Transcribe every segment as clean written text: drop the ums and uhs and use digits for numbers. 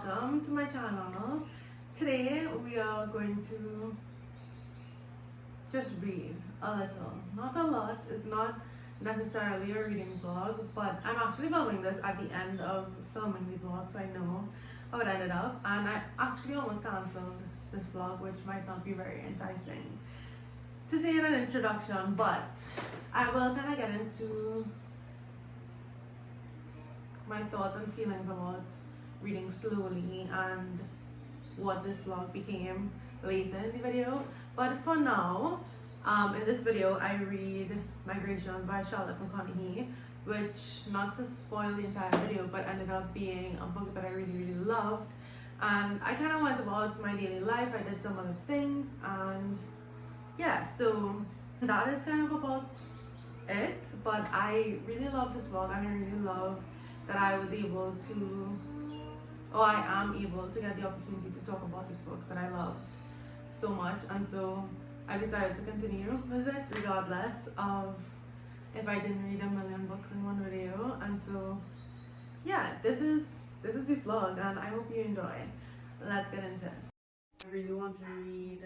welcome to my channel. Today we are going to just read a little, not a lot. It's not necessarily a reading vlog, but I'm actually filming this at the end of filming the vlog, so I know how it ended up. And I actually almost cancelled this vlog, which might not be very enticing to say in an introduction, but I will kind of get into my thoughts and feelings about reading slowly and what this vlog became later in the video. But for now, in this video I read Migrations by Charlotte McConaghy, which, not to spoil the entire video, but ended up being a book that I really loved. And I kind of went about my daily life, I did some other things, and yeah, so that is kind of about it. But I really love this book, and I really love that I am able to get the opportunity to talk about this book that I love so much. And so I decided to continue with it regardless of if I didn't read a million books in one video. And so yeah, this is the vlog, and I hope you enjoy. Let's get into it. I really want to read,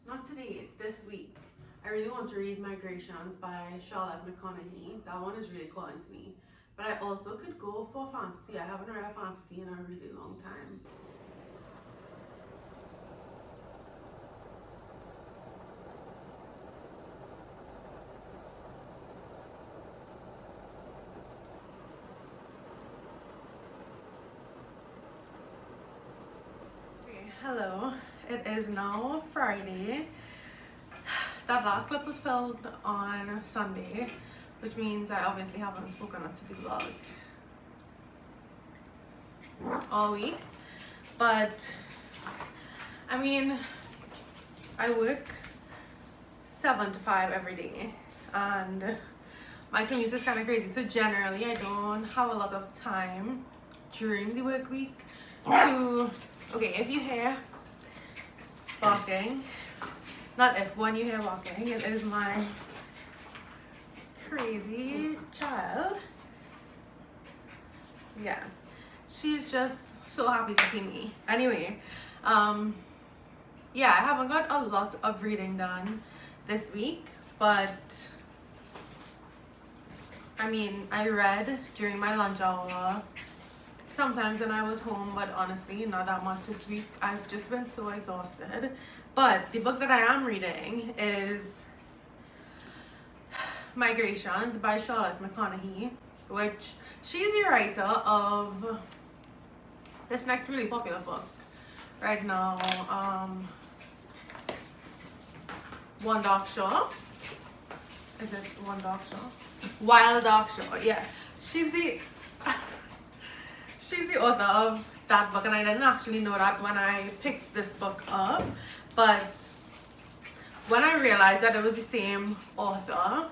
not today, this week, I really want to read Migrations by Charlotte McConaghy. That one is really calling to me. But I also could go for fantasy. I haven't read a fantasy in a really long time. Okay, hello. It is now Friday. That last clip was filmed on Sunday, which means I obviously haven't spoken to the vlog all week. But I mean, I work 7 to 5 every day, and my commute is kind of crazy. So generally I don't have a lot of time during the work week to, okay, if you hear barking, not if, when you hear barking, it is my crazy child. Yeah, she's just so happy to see me. Anyway, yeah, I haven't got a lot of reading done this week, but I mean, I read during my lunch hour, sometimes when I was home, but honestly not that much this week. I've just been so exhausted. But the book that I am reading is Migrations by Charlotte McConaghy, which she's the writer of this next really popular book right now, One Dark Shore. Is it One Dark Shore? Wild Dark Shore, yeah. She's the author of that book, and I didn't actually know that when I picked this book up, but when I realized that it was the same author,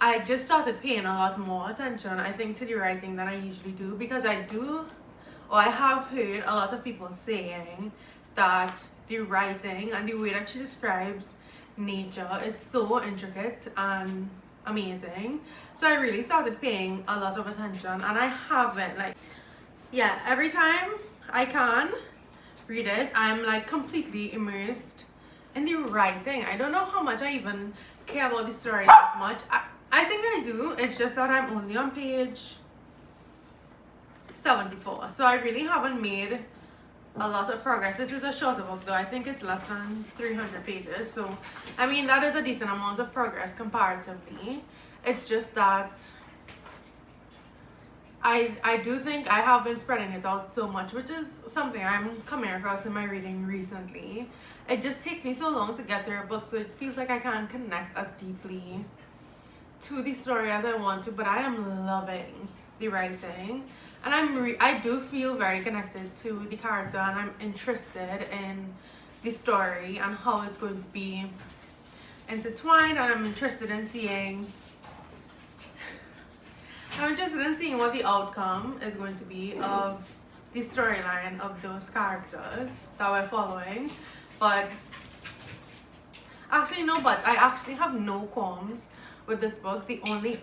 I just started paying a lot more attention, I think, to the writing than I usually do, because I have heard a lot of people saying that the writing and the way that she describes nature is so intricate and amazing. So I really started paying a lot of attention, and I haven't, like, yeah, every time I can read it, I'm like completely immersed in the writing. I don't know how much I even care about the story that much. I think I do. It's just that I'm only on page 74, so I really haven't made a lot of progress. This is a shorter book though. I think it's less than 300 pages, so I mean that is a decent amount of progress comparatively. It's just that I do think I have been spreading it out so much, which is something I'm coming across in my reading recently. It just takes me so long to get through a book, so it feels like I can't connect as deeply to the story as I want to. But I am loving the writing, and I do feel very connected to the character, and I'm interested in the story and how it's going to be intertwined, and I'm interested in seeing what the outcome is going to be of the storyline of those characters that we're following. But actually no buts. I actually have no qualms with this book. The only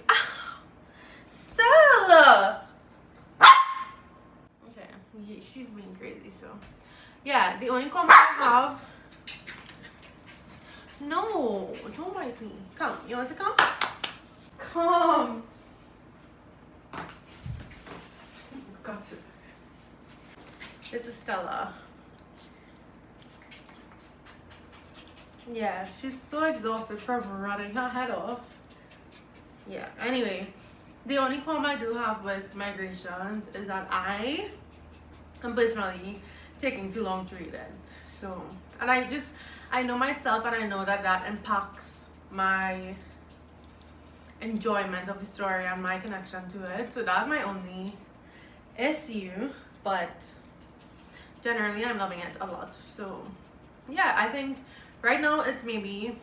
Stella! Okay, she's being crazy. So yeah, the only comment I have. No, don't bite me. Come, you want to come? Come. Gotcha. This is Stella. Yeah, she's so exhausted from running her head off. Yeah, anyway, the only qualm I do have with migrations is that I am personally taking too long to read it. So, and I know myself, and I know that impacts my enjoyment of the story and my connection to it. So that's my only issue, but generally I'm loving it a lot. So yeah, I think right now it's maybe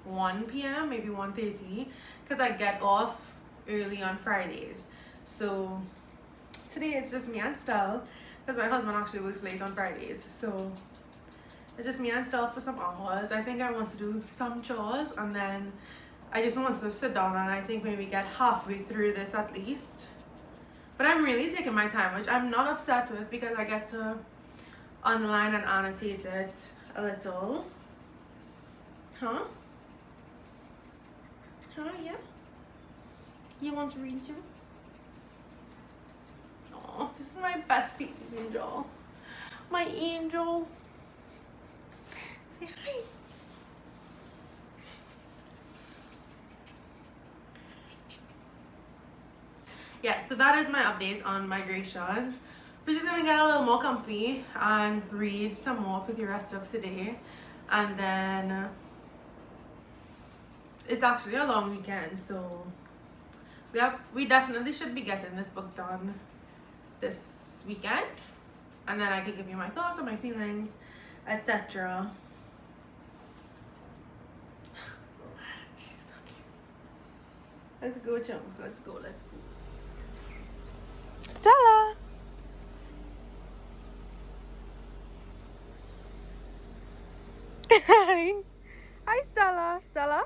1 p.m, maybe 1:30, because I get off early on Fridays. So today it's just me and Stell, because my husband actually works late on Fridays. So it's just me and Stell for some hours. I think I want to do some chores, and then I just want to sit down and I think maybe get halfway through this at least. But I'm really taking my time, which I'm not upset with, because I get to underline and annotate it a little. Huh? Huh, yeah? You want to read too? Oh, this is my bestie angel. My angel. Say hi. Yeah, so that is my update on migrations. We're just gonna get a little more comfy and read some more for the rest of today, and then it's actually a long weekend, so we definitely should be getting this book done this weekend, and then I can give you my thoughts and my feelings, etc. She's so cute. Let's go, chunks. Let's go. Stella. Hi. Hi, Stella. Stella.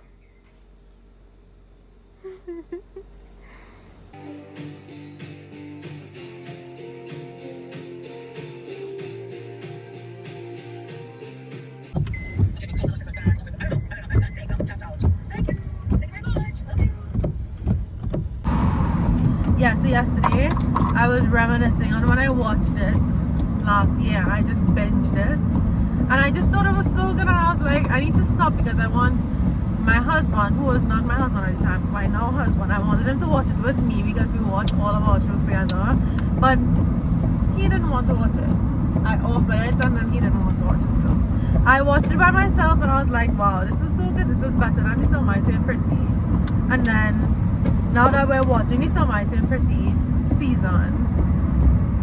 Yeah, so yesterday I was reminiscing on when I watched it last year, and I just binged it, and I just thought it was so good, and I was like, I need to stop, because I want my husband, who was not my husband at the time, my now husband, I wanted him to watch it with me, because we watch all of our shows together, but he didn't want to watch it. I offered it, and then he didn't want to watch it, so I watched it by myself, and I was like, wow, this was so good, this was better than the So Mighty and Pretty. And then now that we're watching the So Mighty and Pretty season,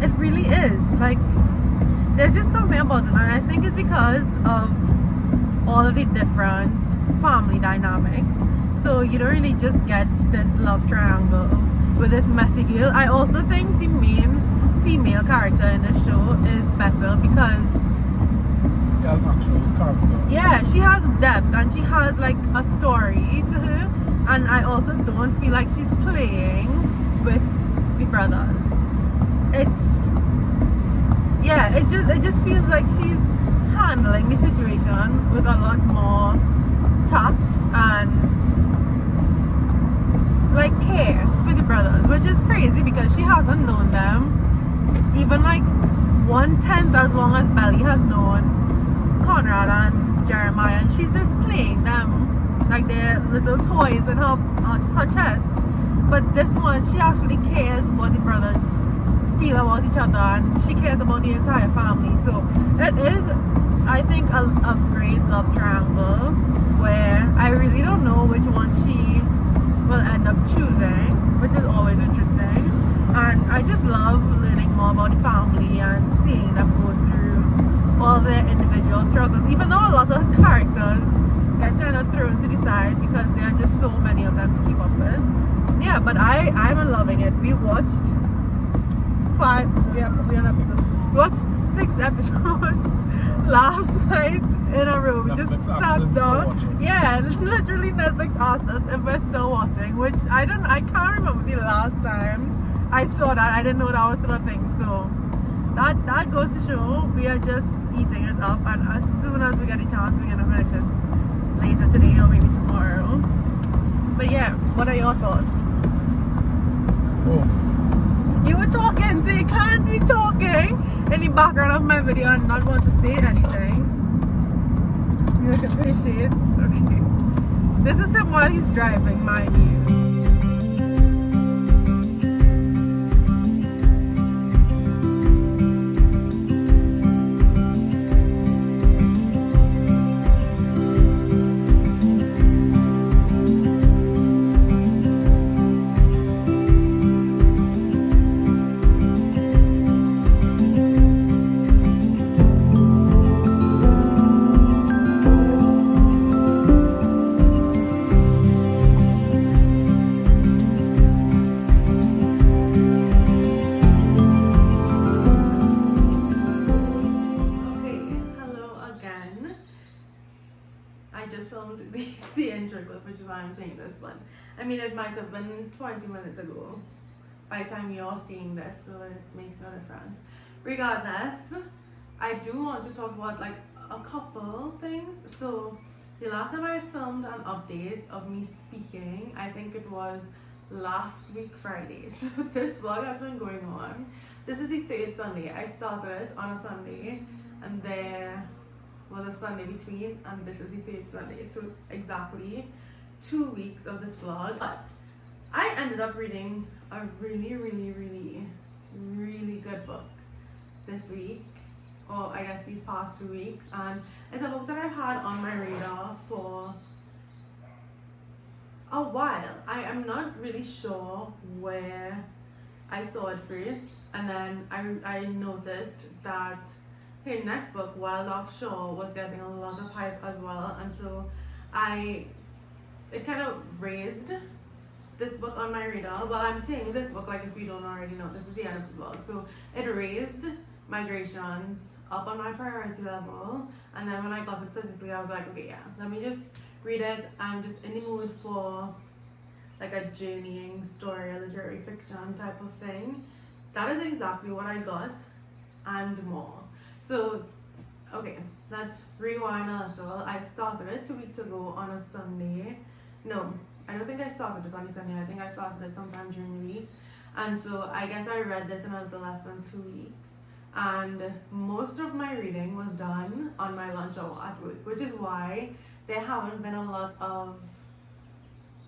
it really is like, there's just something about it, and I think it's because of all of the different family dynamics. So you don't really just get this love triangle with this messy girl. I also think the main female character in the show is better, because yeah, an actual character. Yeah, she has depth, and she has like a story to her, and I also don't feel like she's playing with the brothers. It just feels like she's handling the situation with a lot more tact and like care for the brothers, which is crazy, because she hasn't known them even like 1/10 as long as Belly has known Conrad and Jeremiah, and she's just playing them like they're little toys in her chest. But this one, she actually cares what the brothers feel about each other, and she cares about the entire family. So it is, I think, a great love triangle, where I really don't know which one she will end up choosing, which is always interesting. And I just love learning more about the family and seeing them go through all their individual struggles, even though a lot of characters get kind of thrown to the side because there are just so many of them to keep up with. Yeah, but I'm loving it. We watched we watched 6 episodes last night in a row. We Netflix just sat down. Yeah, literally Netflix asked us if we're still watching, which I can't remember the last time I saw that. I didn't know that was still a thing. So that goes to show we are just eating it up, and as soon as we get a chance, we're gonna finish it later today or maybe tomorrow. But yeah, what are your thoughts? Oh, You were talking, so you can't be talking in the background of my video and not want to say anything. You look at his shades. Okay. This is him while he's driving, mind you. The intro clip, which is why I'm saying this one. I mean, it might have been 20 minutes ago by the time you're seeing this, so it makes no difference. Regardless, I do want to talk about like a couple things. So the last time I filmed an update of me speaking, I think it was last week Friday. So this vlog has been going on. This is the third Sunday. I started it on a Sunday, and there was a Sunday between, and this is the third Sunday. So exactly 2 weeks of this vlog. But I ended up reading a really good book this week, or I guess these past 2 weeks, and it's a book that I've had on my radar for a while. I am not really sure where I saw it first, and then I noticed that her next book, Wild Dog Shore, was getting a lot of hype as well, and so it kind of raised this book on my radar. Well, I'm saying this book, like if you don't already know, this is the end of the book. So it raised Migrations up on my priority level, and then when I got it physically, I was like, okay, yeah, let me just read it. I'm just in the mood for like a journeying story, a literary fiction type of thing. That is exactly what I got and more. So, okay, let's rewind a little. I started it 2 weeks ago on a Sunday. No, I don't think I started it on a Sunday. I think I started it sometime during the week. And so I guess I read this in a little less than 2 weeks. And most of my reading was done on my lunch hour at work, which is why there haven't been a lot of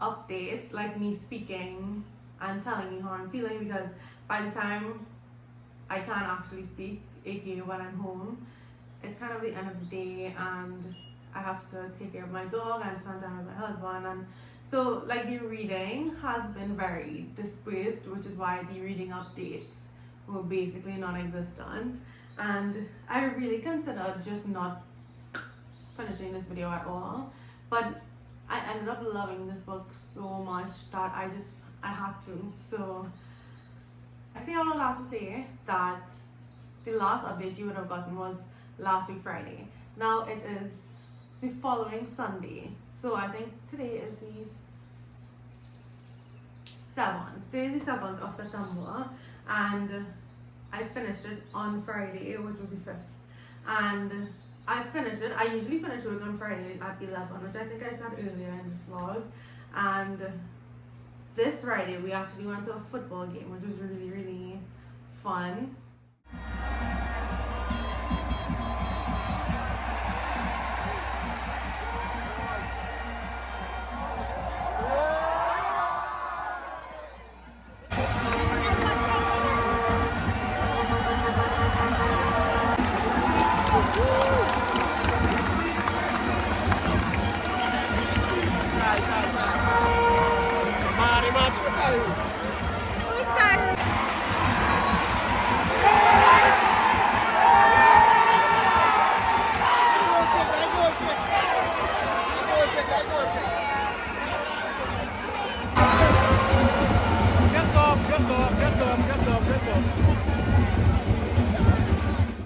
updates, like me speaking and telling you how I'm feeling, because by the time I can't actually speak, aka when I'm home, it's kind of the end of the day and I have to take care of my dog and spend time with my husband, and so like the reading has been very dispersed, which is why the reading updates were basically non-existent, and I really considered just not finishing this video at all, but I ended up loving this book so much that I had to. So I say all of that to say that the last update you would have gotten was last week Friday. Now it is the following Sunday. So I think today is the 7th. Today is the 7th of September, and I finished it on Friday, which was the 5th. And I finished it. I usually finish work on Friday at 11, which I think I said earlier in this vlog. And this Friday we actually went to a football game, which was really fun.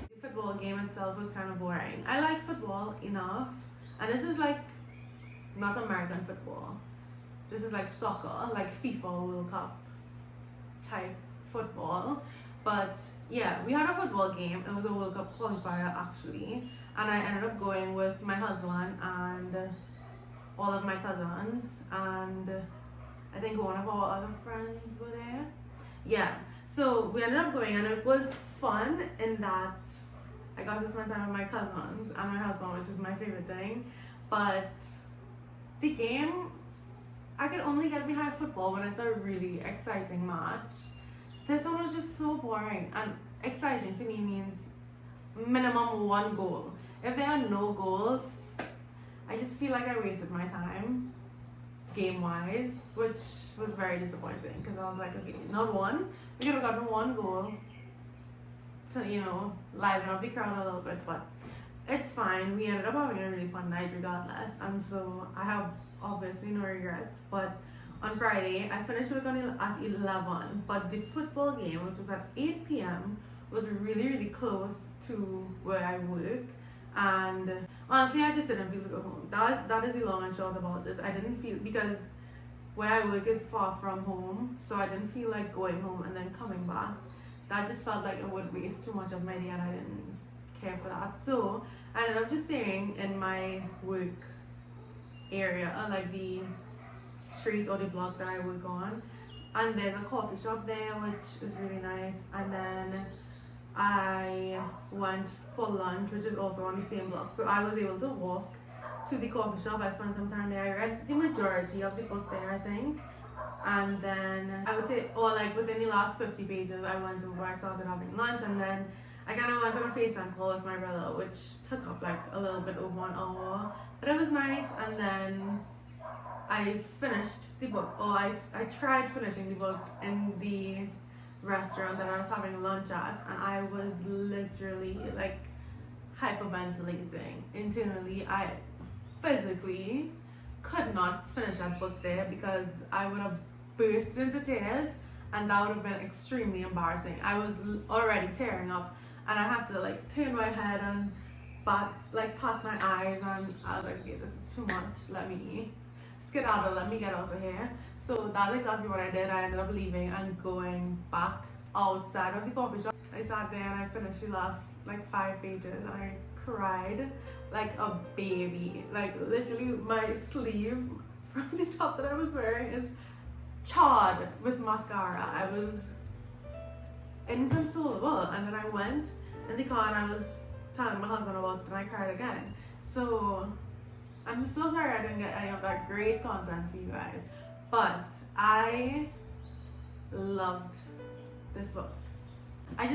The football game itself was kind of boring. I like football enough, and this is like not American football. This is like soccer, like FIFA World Cup type football, but yeah, we had a football game. It was a World Cup qualifier actually, and I ended up going with my husband and all of my cousins, and I think one of our other friends were there. Yeah, so we ended up going, and it was fun in that I got to spend time with my cousins and my husband, which is my favorite thing. But the game, I can only get behind football when it's a really exciting match. This one was just so boring, and exciting to me means minimum one goal. If there are no goals, I just feel like I wasted my time game wise, which was very disappointing because I was like, okay, not one. We could have gotten one goal to, liven up the crowd a little bit, but it's fine. We ended up having a really fun night regardless, and so I have obviously no regrets. But on Friday, I finished work at 11, but the football game, which was at 8 p.m., was really, really close to where I work. And honestly, I just didn't feel to go home. That is the long and short about it. I didn't feel, because where I work is far from home, so I didn't feel like going home and then coming back. That just felt like it would waste too much of my day, and I didn't care for that. So I ended up just staying in my work area, like the street or the block that I work on, and there's a coffee shop there which is really nice. And then I went for lunch, which is also on the same block, so I was able to walk to the coffee shop. I spent some time there. I read the majority of the book there, I think, and then I would say, or like within the last 50 pages, I went over, I started having lunch, and then I kind of went on a FaceTime call with my brother, which took up like a little bit over an hour, but it was nice. And then I finished the book, or I tried finishing the book in the restaurant that I was having lunch at, and I was literally like hyperventilating internally. I physically could not finish that book there because I would have burst into tears, and that would have been extremely embarrassing. I was already tearing up, and I had to like turn my head and pat my eyes, and I was like, okay, this is too much, let me skedaddle, let me get out of here. So that's exactly what I did. I ended up leaving and going back outside of the coffee shop. I sat there and I finished the last like 5 pages, and I cried like a baby. Like literally my sleeve from the top that I was wearing is charred with mascara. I was inconsolable, and then I went in the car and I was telling my husband about it, and I cried again. So I'm so sorry I didn't get any of that great content for you guys, but I loved this book. I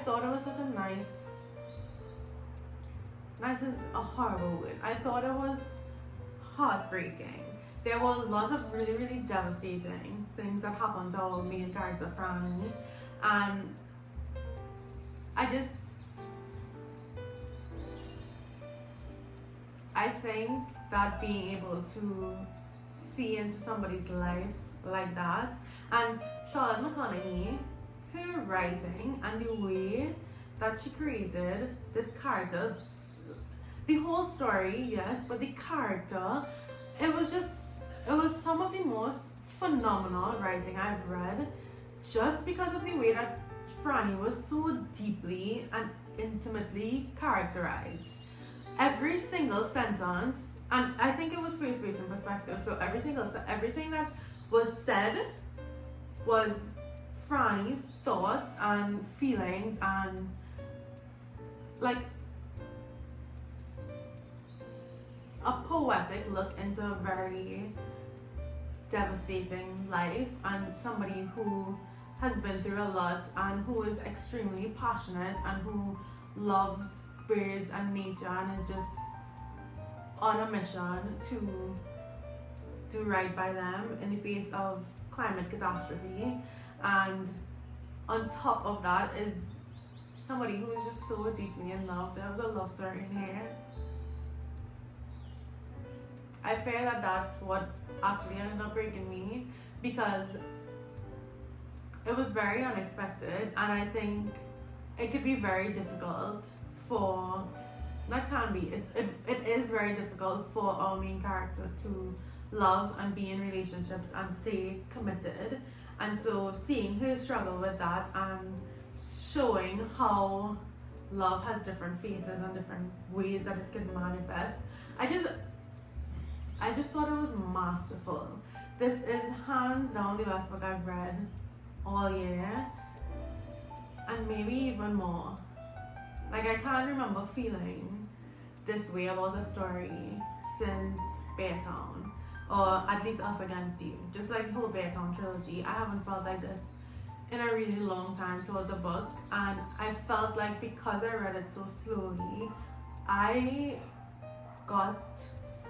thought it was such a nice is a horrible word. I thought it was heartbreaking. There were lots of really, really devastating things that happened to our main character, Franny, and I think that being able to see into somebody's life like that, and Charlotte McConaghy, her writing and the way that she created this character, the whole story, yes, but the character, it was some of the most phenomenal writing I've read, just because of the way that Franny was so deeply and intimately characterized. Every single sentence, and I think it was first-person perspective, so everything that was said was Franny's thoughts and feelings, and like a poetic look into a very devastating life, and somebody who has been through a lot and who is extremely passionate and who loves birds and nature and is just on a mission to do right by them in the face of climate catastrophe. And on top of that is somebody who is just so deeply in love. There was a love story in here. I fear that that's what actually ended up breaking me, because it was very unexpected, and I think it could be very difficult for, it is very difficult for our main character to love and be in relationships and stay committed. And so seeing her struggle with that and showing how love has different faces and different ways that it can manifest. I just thought it was masterful. This is hands down the best book I've read all year, and maybe even more. Like, I can't remember feeling this way about a story since Beartown, or at least Us Against You. Just like the whole Beartown trilogy, I haven't felt like this in a really long time towards a book, and I felt like because I read it so slowly, I got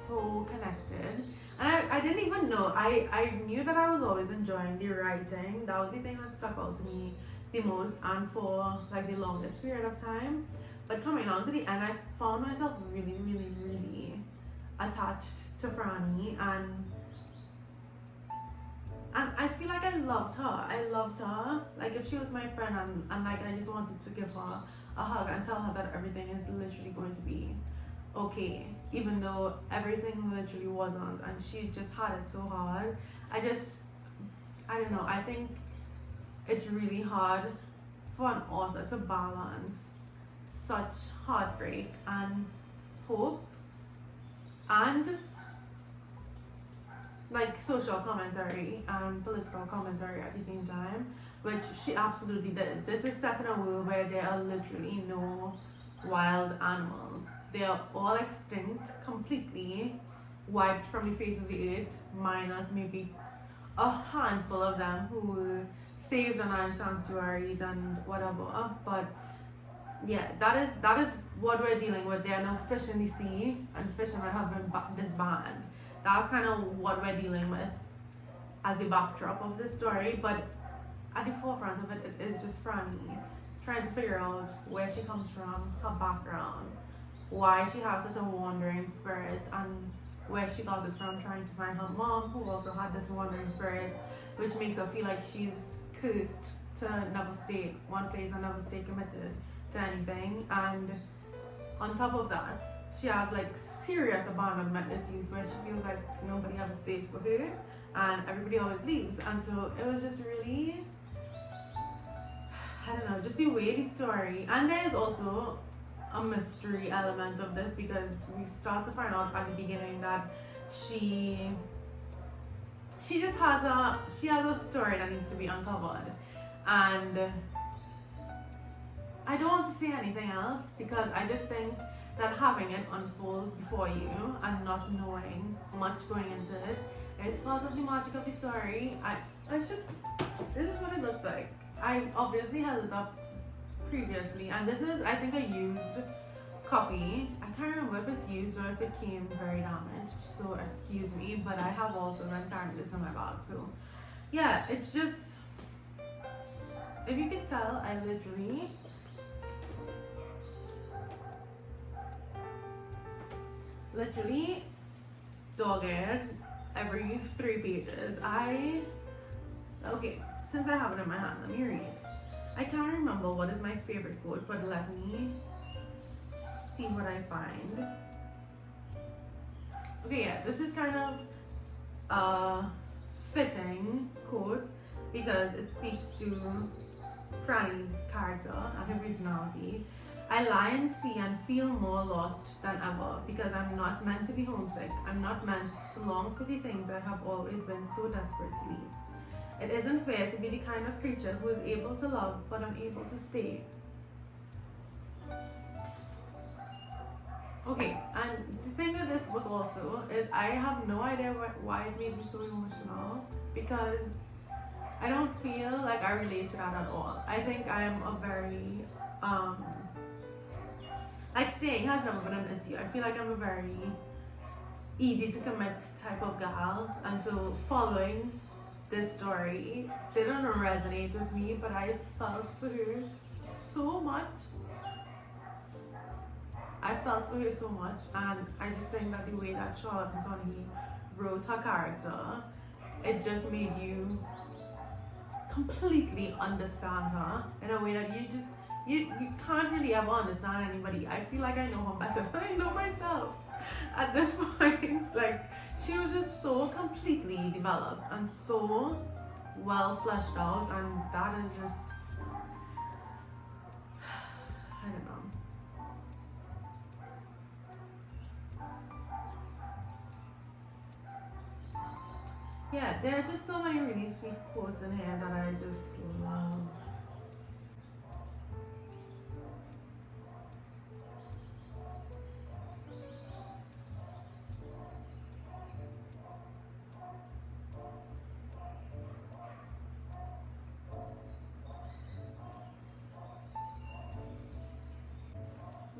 so connected. And I didn't even know, I knew that I was always enjoying the writing. That was the thing that stuck out to me the most and for like the longest period of time. But coming on to the end, I found myself really, really, really attached to Franny, and I feel like I loved her. Like, if she was my friend, and like I just wanted to give her a hug and tell her that everything is literally going to be okay, even though everything literally wasn't, and she just had it so hard. I don't know, I think it's really hard for an author to balance such heartbreak and hope and like social commentary and political commentary at the same time, which she absolutely did. This is set in a world where there are literally no wild animals. They are all extinct, completely wiped from the face of the earth, minus maybe a handful of them who were saved and are in sanctuaries and whatever. But yeah, that is what we're dealing with. There are no fish in the sea, and fishermen have been disbanded. That's kind of what we're dealing with as a backdrop of this story. But at the forefront of it, it is just Franny trying to figure out where she comes from, her background, why she has such a wandering spirit, and where she got it from, trying to find her mom, who also had this wandering spirit, which makes her feel like she's cursed to never stay one place and never stay committed to anything. And on top of that, she has like serious abandonment issues where she feels like nobody ever stays for her and everybody always leaves. And so it was just really, I don't know, just the way the story, and there's also a mystery element of this, because we start to find out at the beginning that she just has a story that needs to be uncovered. And I don't want to say anything else, because I just think that having it unfold before you and not knowing much going into it is part of the magic of the story. This is what it looks like. I obviously held it up previously, and this is, I think, a used copy. I can't remember if it's used or if it came very damaged, so excuse me, but I have also been carrying this in my bag. So yeah, it's just, if you can tell, I literally dogged every 3 pages. Okay, since I have it in my hand, let me read. I can't remember what is my favorite quote, but let me see what I find. Okay, yeah, this is kind of a fitting quote because it speaks to Franny's character and her personality. I lie and see and feel more lost than ever because I'm not meant to be homesick. I'm not meant to long for the things I have always been so desperate to leave. It isn't fair to be the kind of creature who is able to love but unable to stay. Okay, and the thing with this book also is I have no idea why it made me so emotional, because I don't feel like I relate to that at all. I think I am a very like, staying has never been an issue. I feel like I'm a very easy to commit type of gal, and so following this story didn't resonate with me, but I felt for her so much. And I just think that the way that Charlotte McConaghy wrote her character, it just made you completely understand her in a way that you can't really ever understand anybody. I feel like I know her better than I know myself at this point. Like, she was just so completely developed and so well fleshed out, and that is just, yeah, there are just so many really sweet quotes in here that I just love.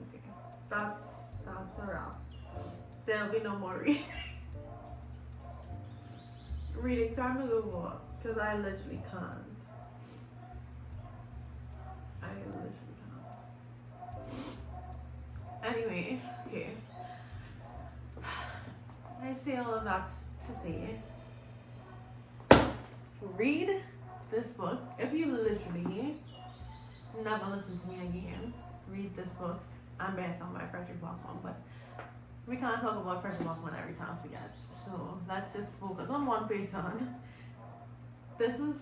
Okay, that's a wrap. There'll be no more reading. Reading time is over because I literally can't. I literally can't. Anyway, okay. I say all of that to say, read this book. If you literally never listen to me again, read this book. I'm based on by Frederick Bachman, but we can't talk about Frederick Bachman every chance we get. So let's just focus on one person. This was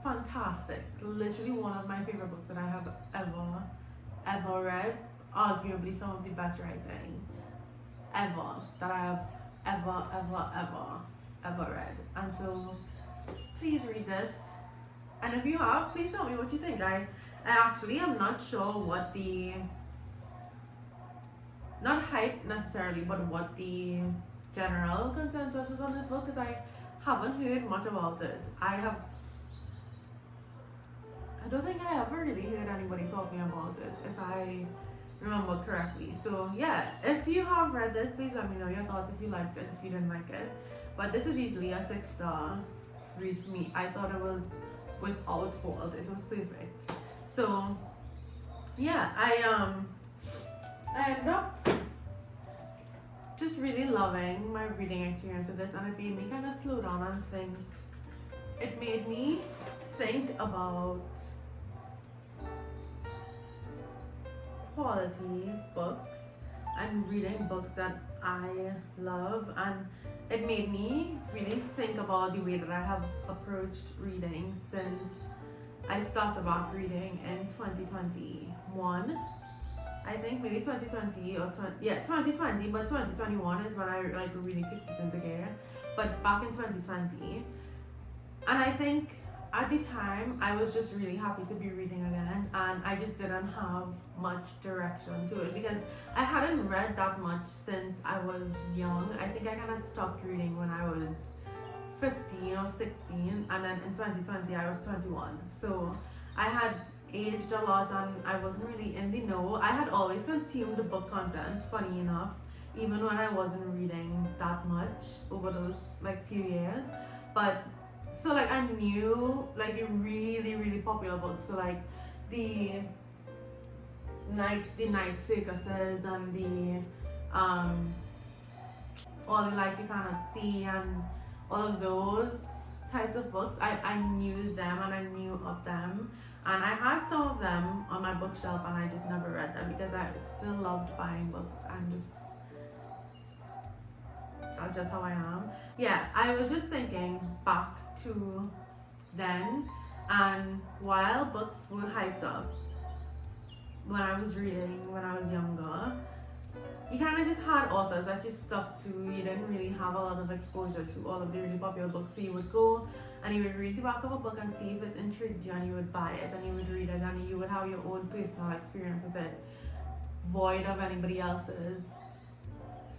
fantastic. Literally one of my favorite books that I have ever read. Arguably some of the best writing ever that I have ever read. And so please read this. And if you have, please tell me what you think. I actually am not sure what the, not hype necessarily, but what the general consensus is on this book, because I haven't heard much about it. I don't think I ever really heard anybody talking about it, if I remember correctly. So yeah, if you have read this, please let me know your thoughts, if you liked it, if you didn't like it. But this is easily a 6-star read for me. I thought it was without fault. It was perfect. So yeah, I ended up just really loving my reading experience with this, and it made me kind of slow down and think. It made me think about quality books and reading books that I love, and it made me really think about the way that I have approached reading since I started back reading in 2021. I think maybe 2020 or 2020, but 2021 is when I like really kicked it into gear. But back in 2020, and I think at the time I was just really happy to be reading again, and I just didn't have much direction to it because I hadn't read that much since I was young. I think I kind of stopped reading when I was 15 or 16, and then in 2020 I was 21. So I had aged a lot and I wasn't really in the know. I had always consumed the book content, funny enough, even when I wasn't reading that much over those like few years. But so like I knew like the really popular books, so like the night circuses and the all the light you cannot see and all of those types of books. I knew them and I knew of them, and I had some of them on my bookshelf and I just never read them because I still loved buying books, and just that's just how I am. Yeah, I was just thinking back to then, and while books were hyped up when I was reading when I was younger, you kind of just had authors that you stuck to. You didn't really have a lot of exposure to all of the really popular books, so you would go and you would read the back of a book and see if it intrigued you, and you would buy it and you would read it and you would have your own personal experience with it, void of anybody else's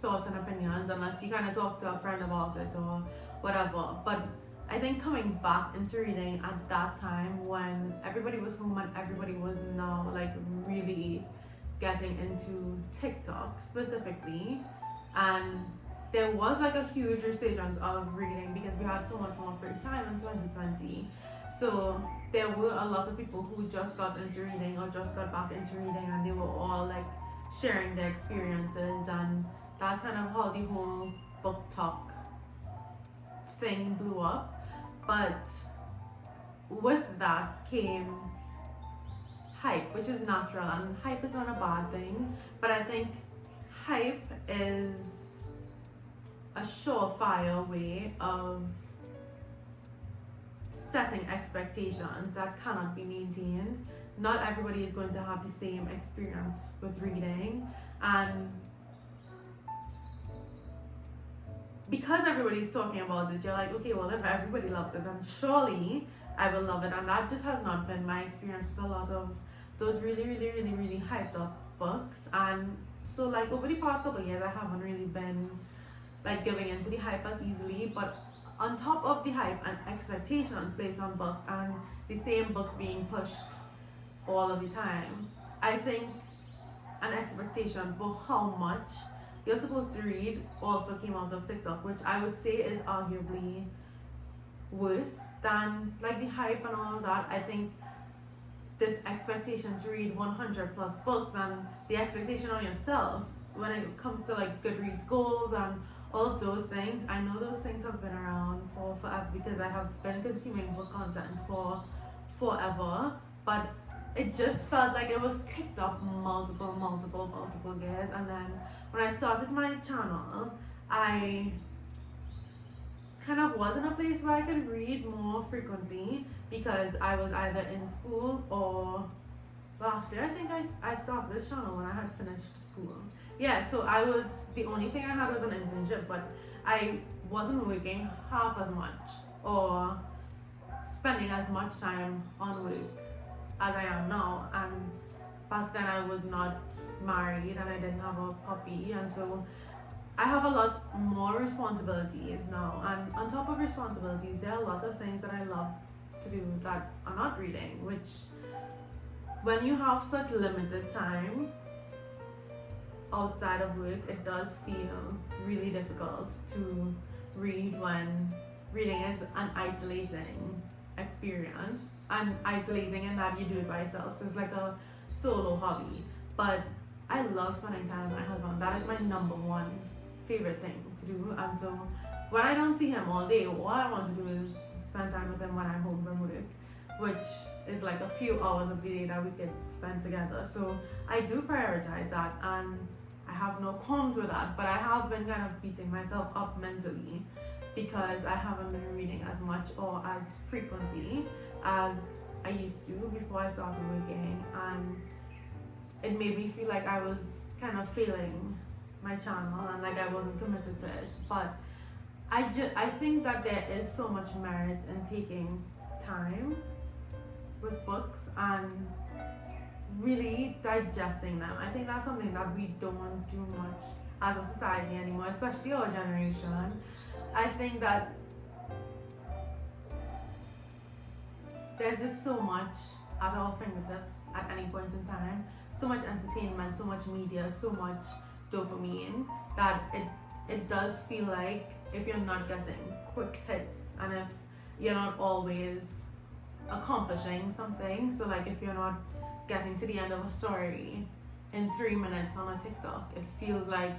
thoughts and opinions, unless you kind of talk to a friend about it or whatever. But I think coming back into reading at that time when everybody was home and everybody was now like really getting into TikTok specifically, and there was like a huge resurgence of reading because we had so much more free time in 2020. So there were a lot of people who just got into reading or just got back into reading, and they were all like sharing their experiences, and that's kind of how the whole book talk thing blew up. But with that came hype, which is natural, and hype is not a bad thing, but I think hype is a surefire way of setting expectations that cannot be maintained. Not everybody is going to have the same experience with reading, and because everybody's talking about it, you're like, okay, well, if everybody loves it, then surely I will love it. And that just has not been my experience with a lot of those really hyped up books. And so, like, over the past couple of years, I haven't really been like giving into the hype as easily. But on top of the hype and expectations based on books and the same books being pushed all of the time, I think an expectation for how much you're supposed to read also came out of TikTok, which I would say is arguably worse than like the hype and all of that. I think this expectation to read 100 plus books and the expectation on yourself when it comes to like Goodreads goals and all of those things, I know those things have been around for forever because I have been consuming book content for forever, but it just felt like it was kicked up multiple gears. And then when I started my channel, I kind of was in a place where I could read more frequently because I was either in school or, well, actually I think I started this channel when I had finished school. Yeah, so the only thing I had was an internship, but I wasn't working half as much or spending as much time on work as I am now. And back then I was not married and I didn't have a puppy, and so I have a lot more responsibilities now. And on top of responsibilities, there are a lot of things that I love to do that are not reading, which when you have such limited time outside of work, it does feel really difficult to read when reading is an isolating experience, and isolating in that you do it by yourself, so it's like a solo hobby. But I love spending time with my husband. That is my number one favorite thing to do. And so when I don't see him all day, all I want to do is spend time with him when I'm home from work, which is like a few hours of the day that we could spend together. So I do prioritize that, and I have no qualms with that. But I have been kind of beating myself up mentally because I haven't been reading as much or as frequently as I used to before I started working, and it made me feel like I was kind of failing my channel and like I wasn't committed to it. But I think that there is so much merit in taking time with books and really digesting them. I think that's something that we don't do much as a society anymore, especially our generation. I think that there's just so much at our fingertips at any point in time, so much entertainment, so much media, so much dopamine, that it does feel like if you're not getting quick hits and if you're not always accomplishing something, so like if you're not getting to the end of a story in 3 minutes on a TikTok, it feels like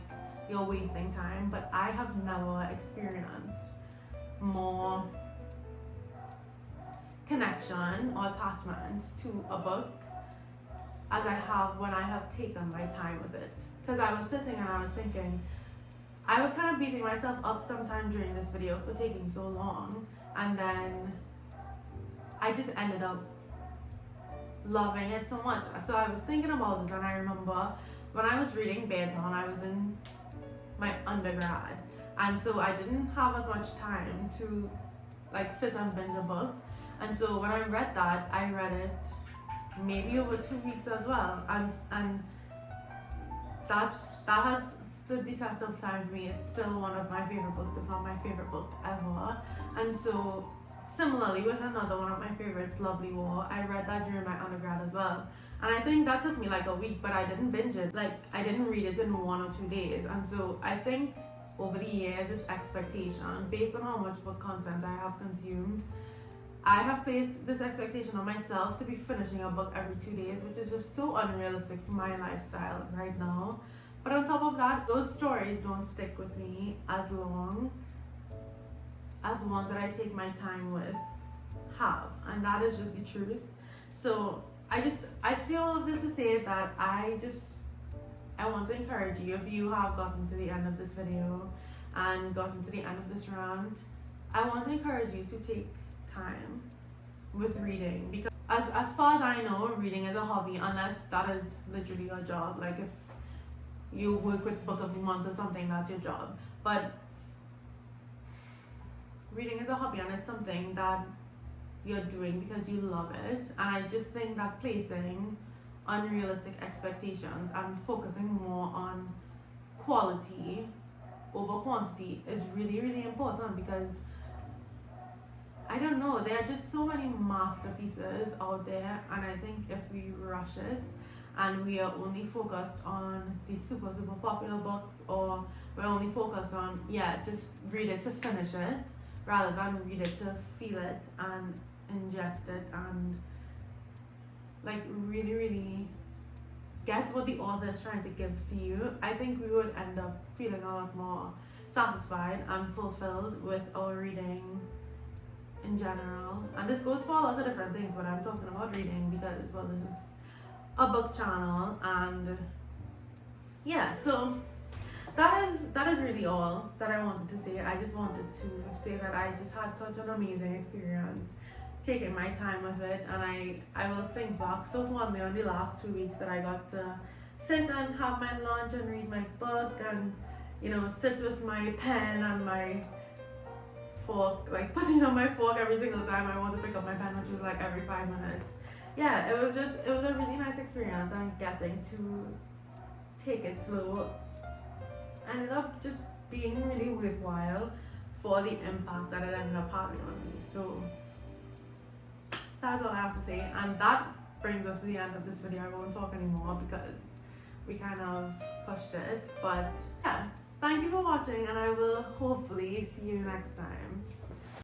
you're wasting time. But I have never experienced more connection or attachment to a book as I have when I have taken my time with it. Because I was sitting and I was thinking, I was kind of beating myself up sometime during this video for taking so long, and then I just ended up loving it so much. So I was thinking about it, and I remember when I was reading Beartown, I was in my undergrad, and so I didn't have as much time to like sit and binge a book. And so when I read that, I read it maybe over 2 weeks as well, and that has stood the test of time for me. It's still one of my favorite books, if not my favorite book ever. And so similarly with another one of my favorites, Lovely War, I read that during my undergrad as well, and I think that took me like a week, but I didn't binge it. Like, I didn't read it in 1 or 2 days. And so I think over the years, this expectation based on how much book content I have consumed, I have placed this expectation on myself to be finishing a book every 2 days, which is just so unrealistic for my lifestyle right now. But on top of that, those stories don't stick with me as long as the ones that I take my time with have, and that is just the truth. So I see all of this to say that I want to encourage you, if you have gotten to the end of this video and gotten to the end of this rant, I want to encourage you to take time with reading, because as far as I know, reading is a hobby, unless that is literally your job. Like if you work with Book of the Month or something, that's your job. But reading is a hobby and it's something that you're doing because you love it. And I just think that placing unrealistic expectations and focusing more on quality over quantity is really, really important, because I don't know, there are just so many masterpieces out there, and I think if we rush it and we are only focused on the super, super popular books, or we're only focused on, just read it to finish it, rather than read it to feel it and ingest it and like really, really get what the author is trying to give to you, I think we would end up feeling a lot more satisfied and fulfilled with our reading in general. And this goes for lots of different things, but I'm talking about reading because, well, this is a book channel. And so that is really all that I wanted to say. I just wanted to say that I just had such an amazing experience taking my time with it, and I will think back so fondly on the last 2 weeks that I got to sit and have my lunch and read my book, and sit with my pen and my fork, like putting on my fork every single time I want to pick up my pen, which was like every 5 minutes. It was a really nice experience, and getting to take it slow ended up just being really worthwhile for the impact that it ended up having on me. So that's all I have to say, and that brings us to the end of this video. I won't talk anymore because we kind of pushed it, but thank you for watching, and I will hopefully see you next time.